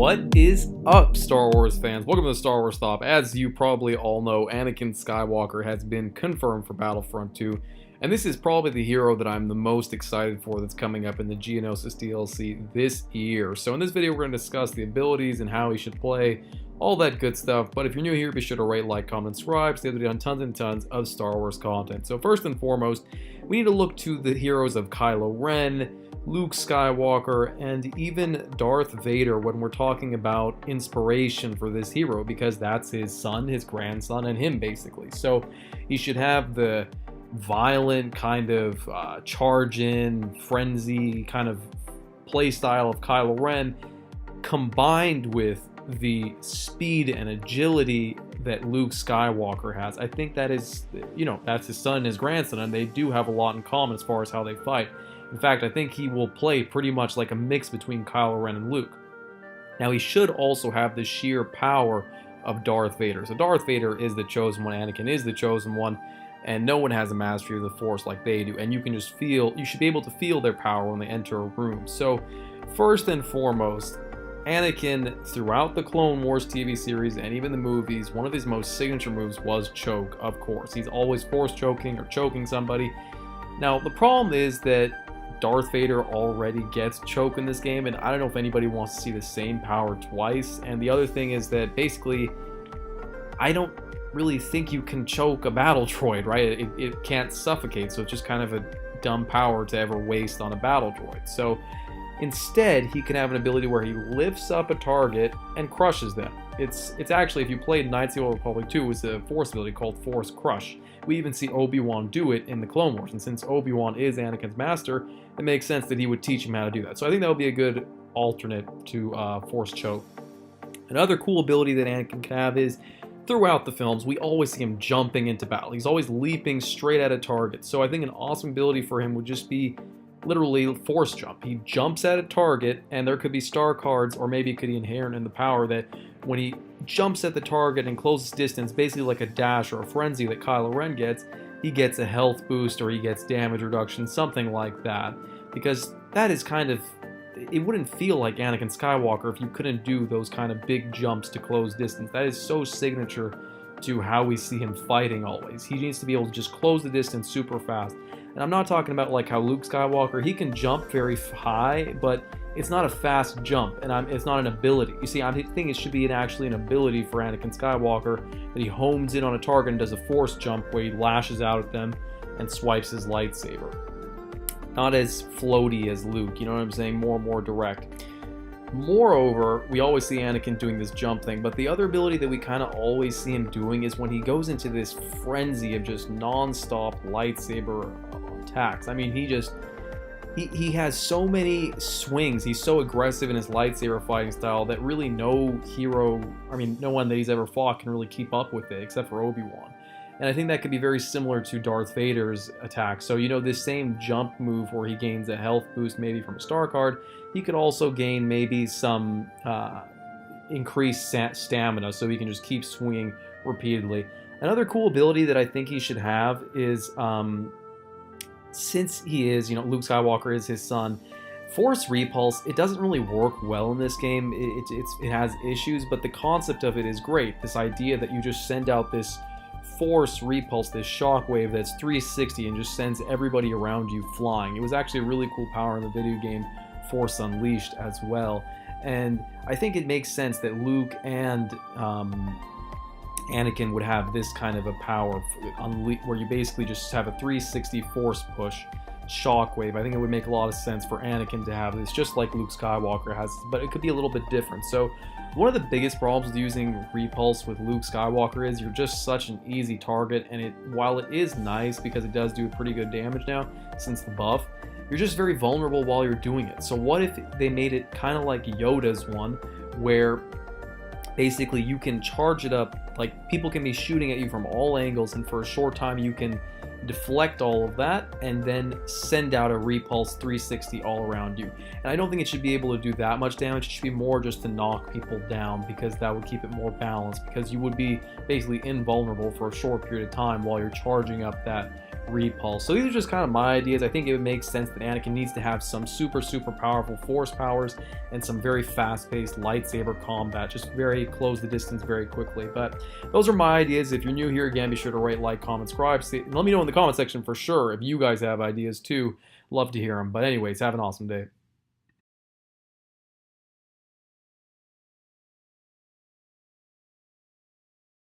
What is up, Star Wars fans? Welcome to the Star Wars Stop. As you probably all know, Anakin Skywalker has been confirmed for Battlefront 2, and this is probably the hero that I'm the most excited for that's coming up in the Geonosis DLC this year. So in this video, we're going to discuss the abilities and how he should play, all that good stuff. But if you're new here, be sure to rate, like, comment, subscribe. Stay updated on tons and tons of Star Wars content. So first and foremost, we need to look to the heroes of Kylo Ren, Luke Skywalker, and even Darth Vader when we're talking about inspiration for this hero, because that's his son, his grandson, and him basically. So he should have the violent kind of charge-in, frenzy kind of play style of Kylo Ren, combined with the speed and agility that Luke Skywalker has. I think that is, that's his son and his grandson, and they do have a lot in common as far as how they fight. In fact, I think he will play pretty much like a mix between Kylo Ren and Luke. Now, he should also have the sheer power of Darth Vader. So Darth Vader is the chosen one, Anakin is the chosen one, and no one has a mastery of the Force like they do. And you can just feel, you should be able to feel their power when they enter a room. So first and foremost, Anakin, throughout the Clone Wars TV series and even the movies, one of his most signature moves was choke, of course. He's always force choking or choking somebody. Now, the problem is that Darth Vader already gets choke in this game, and I don't know if anybody wants to see the same power twice. And the other thing is that basically, I don't really think you can choke a battle droid, right? It can't suffocate, so it's just kind of a dumb power to ever waste on a battle droid. So instead, he can have an ability where he lifts up a target and crushes them. It's actually, if you played Knights of the Old Republic 2, it's a Force ability called Force Crush. We even see Obi-Wan do it in the Clone Wars, and since Obi-Wan is Anakin's master, it makes sense that he would teach him how to do that. So I think that would be a good alternate to Force Choke. Another cool ability that Anakin can have is, throughout the films, we always see him jumping into battle. He's always leaping straight at a target. So I think an awesome ability for him would just be literally Force Jump. He jumps at a target, and there could be star cards, or maybe it could be inherent in the power that when he jumps at the target and closes distance, basically like a dash or a frenzy that Kylo Ren gets, he gets a health boost or he gets damage reduction, something like that. Because that is kind of, it wouldn't feel like Anakin Skywalker if you couldn't do those kind of big jumps to close distance. That is so signature to how we see him fighting always. He needs to be able to just close the distance super fast. And I'm not talking about like how Luke Skywalker, he can jump very high, but it's not a fast jump, and it's not an ability. You see, I think it should be actually an ability for Anakin Skywalker, that he homes in on a target and does a force jump where he lashes out at them and swipes his lightsaber. Not as floaty as Luke, you know what I'm saying? More and more direct. Moreover, we always see Anakin doing this jump thing, but the other ability that we kind of always see him doing is when he goes into this frenzy of just non-stop lightsaber attacks. I mean, he has so many swings. He's so aggressive in his lightsaber fighting style that really no hero, no one that he's ever fought can really keep up with it, except for Obi-Wan. And I think that could be very similar to Darth Vader's attack. So, this same jump move where he gains a health boost maybe from a star card, he could also gain maybe some increased stamina, so he can just keep swinging repeatedly. Another cool ability that I think he should have is, since he is, Luke Skywalker is his son, Force Repulse, it doesn't really work well in this game. It has issues, but the concept of it is great. This idea that you just send out this Force Repulse, this shockwave that's 360 and just sends everybody around you flying. It was actually a really cool power in the video game Force Unleashed as well. And I think it makes sense that Luke and Anakin would have this kind of a power where you basically just have a 360 force push shockwave. I think it would make a lot of sense for Anakin to have this, just like Luke Skywalker has, but it could be a little bit different. So one of the biggest problems with using Repulse with Luke Skywalker is you're just such an easy target, and while it is nice because it does do pretty good damage now since the buff, you're just very vulnerable while you're doing it. So what if they made it kind of like Yoda's one, where basically you can charge it up, like people can be shooting at you from all angles, and for a short time you can deflect all of that and then send out a repulse 360 all around you. And I don't think it should be able to do that much damage. It should be more just to knock people down, because that would keep it more balanced, because you would be basically invulnerable for a short period of time while you're charging up that repulse. So these are just kind of my ideas. I think it would make sense that Anakin needs to have some super powerful force powers and some very fast-paced lightsaber combat, just very close the distance very quickly. But those are my ideas. If you're new here, again, be sure to rate, like, comment, subscribe. Let me know in the comment section for sure if you guys have ideas too. Love to hear them. But anyways, have an awesome day.